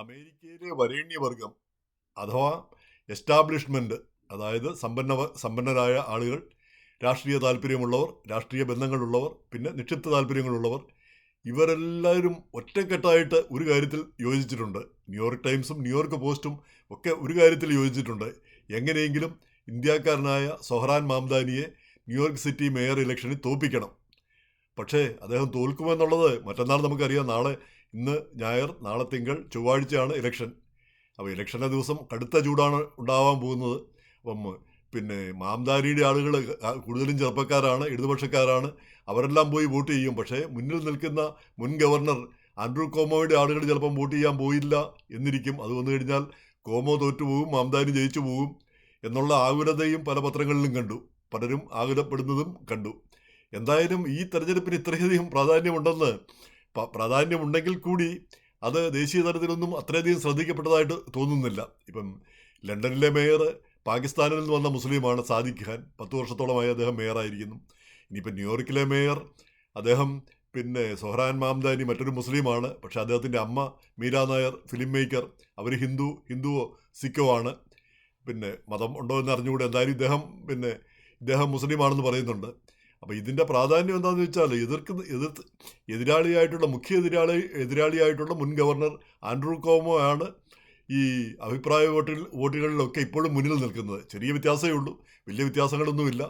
അമേരിക്കയിലെ വരേണ്യവർഗം അഥവാ എസ്റ്റാബ്ലിഷ്മെന്റ്, അതായത് സമ്പന്നരായ ആളുകൾ, രാഷ്ട്രീയ താല്പര്യമുള്ളവർ, രാഷ്ട്രീയ ബന്ധങ്ങളുള്ളവർ, പിന്നെ നിക്ഷിപ്ത താല്പര്യങ്ങളുള്ളവർ, ഇവരെല്ലാവരും ഒറ്റക്കെട്ടായിട്ട് ഒരു കാര്യത്തിൽ യോജിച്ചിട്ടുണ്ട്. ന്യൂയോർക്ക് ടൈംസും ന്യൂയോർക്ക് പോസ്റ്റും ഒക്കെ ഒരു കാര്യത്തിൽ യോജിച്ചിട്ടുണ്ട്. എങ്ങനെയെങ്കിലും ഇന്ത്യക്കാരനായ സൊഹ്റാൻ മാംദാനിയെ ന്യൂയോർക്ക് സിറ്റി മേയർ ഇലക്ഷനിൽ തോൽപ്പിക്കണം. പക്ഷേ അദ്ദേഹം തോൽക്കുമെന്നുള്ളത് മറ്റന്നാൾ നമുക്കറിയാം. ഇന്ന് ഞായർ, നാളെ തിങ്കൾ, ചൊവ്വാഴ്ചയാണ് ഇലക്ഷൻ. അപ്പോൾ ഇലക്ഷൻ്റെ ദിവസം കടുത്ത ചൂടാണ് ഉണ്ടാവാൻ പോകുന്നത്. അപ്പം പിന്നെ മാംദാനിയുടെ ആളുകൾ കൂടുതലും ചെറുപ്പക്കാരാണ്, ഇടതുപക്ഷക്കാരാണ്. അവരെല്ലാം പോയി വോട്ട് ചെയ്യും. പക്ഷേ മുന്നിൽ നിൽക്കുന്ന മുൻ ഗവർണർ ആൻഡ്രൂ കോമോയുടെ ആളുകൾ ചിലപ്പം വോട്ട് ചെയ്യാൻ പോയില്ല എന്നിരിക്കും. അത് വന്നു കഴിഞ്ഞാൽ കോമോ തോറ്റുപോകും, മാംദാനി ജയിച്ചു പോകും എന്നുള്ള ആകുലതയും പല പത്രങ്ങളിലും കണ്ടു. പലരും ആകുലപ്പെടുന്നതും കണ്ടു. എന്തായാലും ഈ തെരഞ്ഞെടുപ്പിന് ഇത്രയധികം പ്രാധാന്യമുണ്ടെങ്കിൽ കൂടി അത് ദേശീയ തലത്തിലൊന്നും അത്രയധികം ശ്രദ്ധിക്കപ്പെട്ടതായിട്ട് തോന്നുന്നില്ല. ഇപ്പം ലണ്ടനിലെ മേയർ പാകിസ്ഥാനിൽ നിന്ന് വന്ന മുസ്ലിമാണ്, സാദിഖ് ഖാൻ. 10 വർഷത്തോളമായി അദ്ദേഹം മേയറായിരിക്കുന്നു. ഇനിയിപ്പം ന്യൂയോർക്കിലെ മേയർ അദ്ദേഹം പിന്നെ സൊഹ്റാൻ മാംദാനി മറ്റൊരു മുസ്ലിമാണ്. പക്ഷേ അദ്ദേഹത്തിൻ്റെ അമ്മ മീരാ നായർ, ഫിലിം മേക്കർ. അവർ ഹിന്ദുവോ സിക്കോ ആണ്. പിന്നെ മതം ഉണ്ടോ എന്ന് അറിഞ്ഞുകൂടെ. എന്തായാലും ഇദ്ദേഹം മുസ്ലിമാണെന്ന് പറയുന്നുണ്ട്. അപ്പോൾ ഇതിൻ്റെ പ്രാധാന്യം എന്താണെന്ന് വെച്ചാൽ മുഖ്യ എതിരാളിയായിട്ടുള്ള മുൻ ഗവർണർ ആൻഡ്രൂ കോമോ ആണ് ഈ അഭിപ്രായ വോട്ടുകളിലൊക്കെ ഇപ്പോഴും മുന്നിൽ നിൽക്കുന്നത്. ചെറിയ വ്യത്യാസമേ ഉള്ളൂ, വലിയ വ്യത്യാസങ്ങളൊന്നുമില്ല.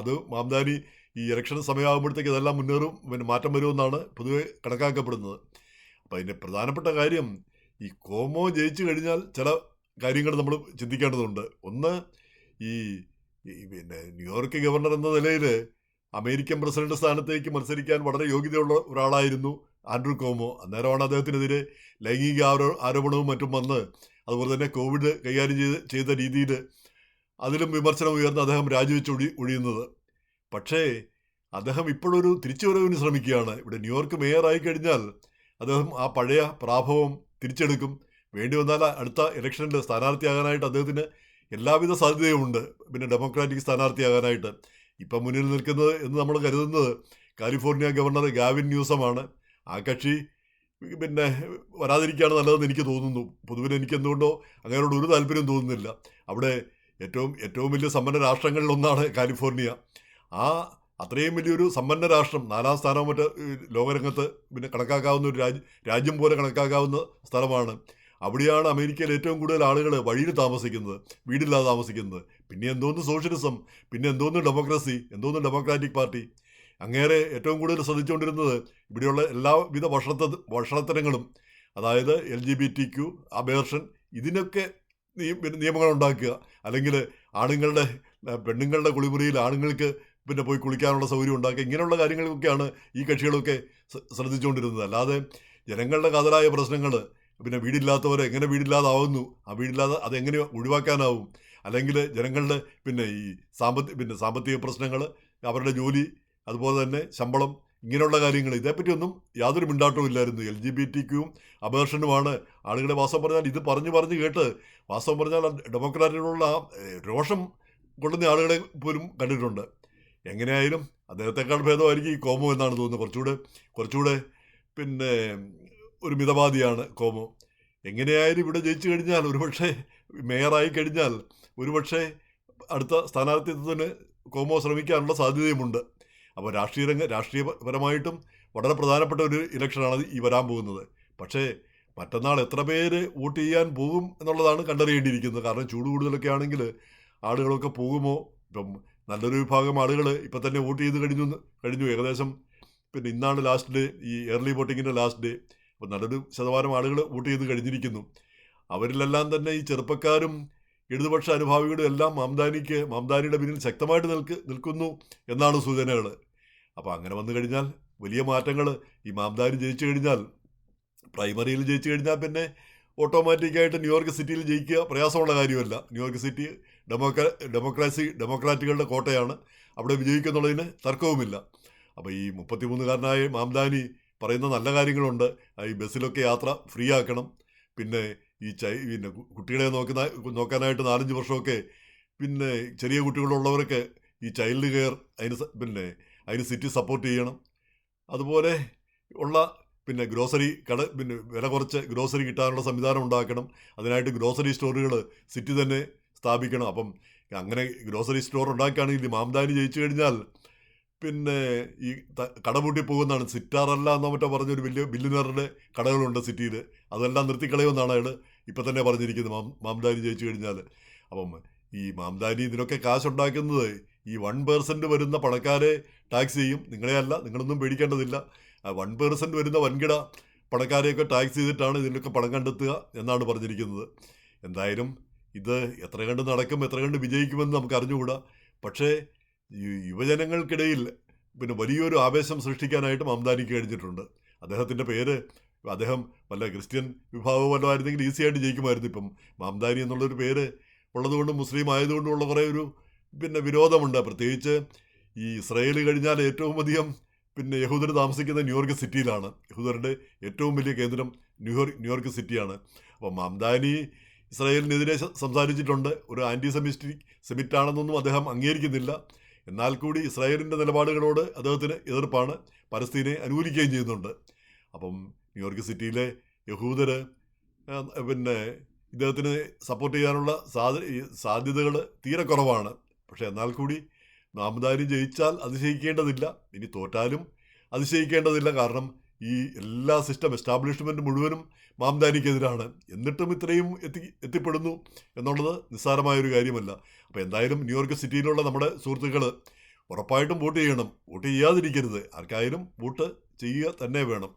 അത് മാംദാനി ഈ ഇലക്ഷൻ സമയമാകുമ്പോഴത്തേക്ക് ഇതെല്ലാം മാറ്റം വരുമെന്നാണ് പൊതുവെ കണക്കാക്കപ്പെടുന്നത്. അപ്പോൾ അതിൻ്റെ പ്രധാനപ്പെട്ട കാര്യം, ഈ കോമോ ജയിച്ചു കഴിഞ്ഞാൽ ചില കാര്യങ്ങൾ നമ്മൾ ചിന്തിക്കേണ്ടതുണ്ട്. ഒന്ന്, ഈ ന്യൂയോർക്ക് ഗവർണർ എന്ന നിലയിൽ അമേരിക്കൻ പ്രസിഡന്റ് സ്ഥാനത്തേക്ക് മത്സരിക്കാൻ വളരെ യോഗ്യതയുള്ള ഒരാളായിരുന്നു ആൻഡ്രൂ കോമോ. അന്നേരമാണ് അദ്ദേഹത്തിനെതിരെ ലൈംഗിക ആരോപണവും മറ്റും വന്ന്, അതുപോലെ തന്നെ കോവിഡ് കൈകാര്യം ചെയ്ത രീതിയിൽ അതിലും വിമർശനം ഉയർന്ന് അദ്ദേഹം രാജിവെച്ച് ഒഴിയുന്നത്. പക്ഷേ അദ്ദേഹം ഇപ്പോഴൊരു തിരിച്ചുവരവിന് ശ്രമിക്കുകയാണ്. ഇവിടെ ന്യൂയോർക്ക് മേയറായി കഴിഞ്ഞാൽ അദ്ദേഹം ആ പഴയ പ്രാഭവം തിരിച്ചെടുക്കും. വേണ്ടി വന്നാൽ അടുത്ത ഇലക്ഷനിൽ സ്ഥാനാർത്ഥിയാകാനായിട്ട് അദ്ദേഹത്തിന് എല്ലാവിധ സാധ്യതയുമുണ്ട്. ഡെമോക്രാറ്റിക് സ്ഥാനാർത്ഥിയാകാനായിട്ട് ഇപ്പം മുന്നിൽ നിൽക്കുന്നത് എന്ന് നമ്മൾ കരുതുന്നത് കാലിഫോർണിയ ഗവർണർ ഗാവിൻ ന്യൂസമാണ്. ആ കക്ഷി വരാതിരിക്കുകയാണ് നല്ലതെന്ന് എനിക്ക് തോന്നുന്നു. പൊതുവിൽ എനിക്ക് എന്തുകൊണ്ടോ അങ്ങനെയോട് ഒരു താല്പര്യം തോന്നുന്നില്ല. അവിടെ ഏറ്റവും വലിയ സമ്പന്ന രാഷ്ട്രങ്ങളിലൊന്നാണ് കാലിഫോർണിയ. അത്രയും വലിയൊരു സമ്പന്ന രാഷ്ട്രം, 4ാം സ്ഥാനം മറ്റ് ലോകരംഗത്ത് കണക്കാക്കാവുന്ന ഒരു രാജ്യം പോലെ കണക്കാക്കാവുന്ന സ്ഥലമാണ്. അവിടെയാണ് അമേരിക്കയിൽ ഏറ്റവും കൂടുതൽ ആളുകൾ വഴിയിൽ താമസിക്കുന്നത്, വീടില്ലാതെ താമസിക്കുന്നത്. പിന്നെ എന്തോന്ന് സോഷ്യലിസം, പിന്നെ എന്തോന്ന് ഡെമോക്രസി, എന്തോന്ന് ഡെമോക്രാറ്റിക് പാർട്ടി. അങ്ങേരെ ഏറ്റവും കൂടുതൽ ശ്രദ്ധിച്ചുകൊണ്ടിരുന്നത് ഇവിടെയുള്ള എല്ലാവിധ ഭക്ഷണത്തരങ്ങളും, അതായത് LGBTQ, അബേർഷൻ, ഇതിനൊക്കെ നിയമങ്ങൾ ഉണ്ടാക്കുക, അല്ലെങ്കിൽ പെണ്ണുങ്ങളുടെ കുളിമുറിയിൽ ആണുങ്ങൾക്ക് പോയി കുളിക്കാനുള്ള സൗകര്യം ഉണ്ടാക്കുക, ഇങ്ങനെയുള്ള കാര്യങ്ങളൊക്കെയാണ് ഈ കക്ഷികളൊക്കെ ശ്രദ്ധിച്ചുകൊണ്ടിരുന്നത്. അല്ലാതെ ജനങ്ങളുടെ കാതലായ പ്രശ്നങ്ങൾ, വീടില്ലാത്തവരെ എങ്ങനെ വീടില്ലാതാവുന്നു, അതെങ്ങനെ ഒഴിവാക്കാനാവും, അല്ലെങ്കിൽ ജനങ്ങളുടെ ഈ സാമ്പത്തിക പ്രശ്നങ്ങൾ, അവരുടെ ജോലി, അതുപോലെ തന്നെ ശമ്പളം, ഇങ്ങനെയുള്ള കാര്യങ്ങൾ, ഇതേപ്പറ്റിയൊന്നും യാതൊരു മിണ്ടാട്ടവും ഇല്ലായിരുന്നു. LGBTQയും അബേർഷനുമാണ് ആളുകളെ വാസ്തവം പറഞ്ഞാൽ ഇത് പറഞ്ഞു കേട്ട് വാസ്തവം പറഞ്ഞാൽ ഡെമോക്രാറ്റിനോടുള്ള രോഷം കൊള്ളുന്ന ആളുകളെ പോലും കണ്ടിട്ടുണ്ട്. എങ്ങനെയായാലും അദ്ദേഹത്തെക്കാൾ ഭേദമായിരിക്കും ഈ കോമോ എന്നാണ് തോന്നുന്നത്. കുറച്ചുകൂടെ ഒരു മിതവാദിയാണ് കോമോ. എങ്ങനെയായാലും ഇവിടെ ജയിച്ചു കഴിഞ്ഞാൽ, ഒരുപക്ഷെ മേയറായി കഴിഞ്ഞാൽ, ഒരുപക്ഷെ അടുത്ത സ്ഥാനാർത്ഥിത്വത്തിന് കോമോ ശ്രമിക്കാനുള്ള സാധ്യതയുമുണ്ട്. അപ്പോൾ രാഷ്ട്രീയപരമായിട്ടും വളരെ പ്രധാനപ്പെട്ട ഒരു ഇലക്ഷനാണ് ഈ വരാൻ പോകുന്നത്. പക്ഷേ മറ്റന്നാൾ എത്ര പേര് വോട്ട് ചെയ്യാൻ പോകും എന്നുള്ളതാണ് കണ്ടറിയേണ്ടിയിരിക്കുന്നത്. കാരണം ചൂട് കൂടുതലൊക്കെ ആണെങ്കിൽ ആളുകളൊക്കെ പോകുമോ? ഇപ്പം നല്ലൊരു വിഭാഗം ആളുകൾ ഇപ്പം തന്നെ വോട്ട് ചെയ്ത് കഴിഞ്ഞു ഏകദേശം. ഇന്നാണ് ലാസ്റ്റ് ഡേ, ഈ ഏർലി വോട്ടിങ്ങിൻ്റെ ലാസ്റ്റ് ഡേ. അപ്പോൾ നല്ലൊരു ശതമാനം ആളുകൾ വോട്ട് ചെയ്ത് കഴിഞ്ഞിരിക്കുന്നു. അവരിലെല്ലാം തന്നെ ഈ ചെറുപ്പക്കാരും ഇടതുപക്ഷ അനുഭാവികളും എല്ലാം മാംദാനിയുടെ പിന്നിൽ ശക്തമായിട്ട് നിൽക്കുന്നു എന്നാണ് സൂചനകൾ. അപ്പോൾ അങ്ങനെ വന്നു കഴിഞ്ഞാൽ വലിയ മാറ്റങ്ങൾ. ഈ മാംദാനി ജയിച്ചു കഴിഞ്ഞാൽ, പ്രൈമറിയിൽ ജയിച്ചു കഴിഞ്ഞാൽ പിന്നെ ഓട്ടോമാറ്റിക്കായിട്ട് ന്യൂയോർക്ക് സിറ്റിയിൽ ജയിക്കുക പ്രയാസമുള്ള കാര്യമല്ല. ന്യൂയോർക്ക് സിറ്റി ഡെമോക്രാറ്റുകളുടെ കോട്ടയാണ്. അവിടെ വിജയിക്കുന്നുള്ളതിന് തർക്കവുമില്ല. അപ്പോൾ ഈ 33-കാരനായ മാംദാനി പറയുന്ന നല്ല കാര്യങ്ങളുണ്ട്. ഈ ബസ്സിലൊക്കെ യാത്ര ഫ്രീ ആക്കണം. പിന്നെ ഈ കുട്ടികളെ നോക്കാനായിട്ട് 4-5 വർഷമൊക്കെ ചെറിയ കുട്ടികളുള്ളവരൊക്കെ ഈ ചൈൽഡ് കെയർ അതിന് സിറ്റി സപ്പോർട്ട് ചെയ്യണം. അതുപോലെ ഉള്ള പിന്നെ ഗ്രോസറി പിന്നെ വില കുറച്ച് ഗ്രോസറി കിട്ടാനുള്ള സംവിധാനം ഉണ്ടാക്കണം. അതിനായിട്ട് ഗ്രോസറി സ്റ്റോറുകൾ സിറ്റി തന്നെ സ്ഥാപിക്കണം. അപ്പം അങ്ങനെ ഗ്രോസറി സ്റ്റോർ ഉണ്ടാക്കുകയാണെങ്കിൽ മാംദാനി ജയിച്ചു കഴിഞ്ഞാൽ പിന്നെ ഈ കടപൂട്ടി പോകുന്നതാണ്. സിറ്റാറല്ല എന്നോ മറ്റോ പറഞ്ഞൊരു വലിയ ബില്ലിനറുടെ കടകളുണ്ട് സിറ്റിയിൽ, അതെല്ലാം നിർത്തിക്കളയുമെന്നാണ് അയാൾ ഇപ്പം തന്നെ പറഞ്ഞിരിക്കുന്നത്, മാംദാനി ജയിച്ചു കഴിഞ്ഞാൽ. അപ്പം ഈ മാംദാനി ഇതിനൊക്കെ കാശുണ്ടാക്കുന്നത് ഈ 1% വരുന്ന പണക്കാരെ ടാക്സ് ചെയ്യും. നിങ്ങളെയല്ല, നിങ്ങളൊന്നും പേടിക്കേണ്ടതില്ല. 1% വരുന്ന വൻകിട പണക്കാരെയൊക്കെ ടാക്സ് ചെയ്തിട്ടാണ് ഇതിനൊക്കെ പണം കണ്ടെത്തുക എന്നാണ് പറഞ്ഞിരിക്കുന്നത്. എന്തായാലും ഇത് എത്ര കണ്ട് നടക്കും, എത്ര കണ്ട് വിജയിക്കുമെന്ന് നമുക്ക് അറിഞ്ഞുകൂടാ. പക്ഷേ ഈ യുവജനങ്ങൾക്കിടയിൽ പിന്നെ വലിയൊരു ആവേശം സൃഷ്ടിക്കാനായിട്ട് മാംദാനിക്ക് കഴിഞ്ഞിട്ടുണ്ട്. അദ്ദേഹത്തിൻ്റെ പേര്, അദ്ദേഹം വല്ല ക്രിസ്ത്യൻ വിഭാഗം വല്ലതും ആയിരുന്നെങ്കിൽ ഈസി ആയിട്ട് ജയിക്കുമായിരുന്നു. ഇപ്പം മാംദാനി എന്നുള്ളൊരു പേര് ഉള്ളതുകൊണ്ടും മുസ്ലിം ആയതുകൊണ്ടുമുള്ള കുറേ ഒരു പിന്നെ വിരോധമുണ്ട്. പ്രത്യേകിച്ച് ഈ ഇസ്രയേൽ കഴിഞ്ഞാൽ ഏറ്റവും അധികം പിന്നെ യഹൂദർ താമസിക്കുന്ന ന്യൂയോർക്ക് സിറ്റിയിലാണ്. യഹൂദരുടെ ഏറ്റവും വലിയ കേന്ദ്രം ന്യൂയോർക്ക് സിറ്റിയാണ്. അപ്പോൾ മാംദാനി ഇസ്രായേലിനെതിരെ സംസാരിച്ചിട്ടുണ്ട്. ഒരു ആൻറ്റി സെമിറ്റാണെന്നൊന്നും അദ്ദേഹം അംഗീകരിക്കുന്നില്ല. എന്നാൽ കൂടി ഇസ്രായേലിൻ്റെ നിലപാടുകളോട് അദ്ദേഹത്തിന് എതിർപ്പാണ്. പലസ്തീനെ അനുകൂലിക്കുകയും ചെയ്യുന്നുണ്ട്. അപ്പം ന്യൂയോർക്ക് സിറ്റിയിലെ യഹൂദർ പിന്നെ ഇദ്ദേഹത്തിന് സപ്പോർട്ട് ചെയ്യാനുള്ള സാധ്യതകൾ തീരെ കുറവാണ്. പക്ഷേ എന്നാൽ കൂടി മാംദാനി ജയിച്ചാൽ അതിശയിക്കേണ്ടതില്ല, ഇനി തോറ്റാലും അതിശയിക്കേണ്ടതില്ല. കാരണം ഈ എല്ലാ എസ്റ്റാബ്ലിഷ്മെൻറ്റ് മുഴുവനും മാംദാനിക്കെതിരാണ്. എന്നിട്ടും ഇത്രയും എത്തിപ്പെടുന്നു എന്നുള്ളത് നിസ്സാരമായൊരു കാര്യമല്ല. അപ്പോൾ എന്തായാലും ന്യൂയോർക്ക് സിറ്റിയിലുള്ള നമ്മുടെ സുഹൃത്തുക്കൾ ഉറപ്പായിട്ടും വോട്ട് ചെയ്യണം. വോട്ട് ചെയ്യാതിരിക്കരുത്. ആർക്കായാലും വോട്ട് ചെയ്യുക തന്നെ വേണം.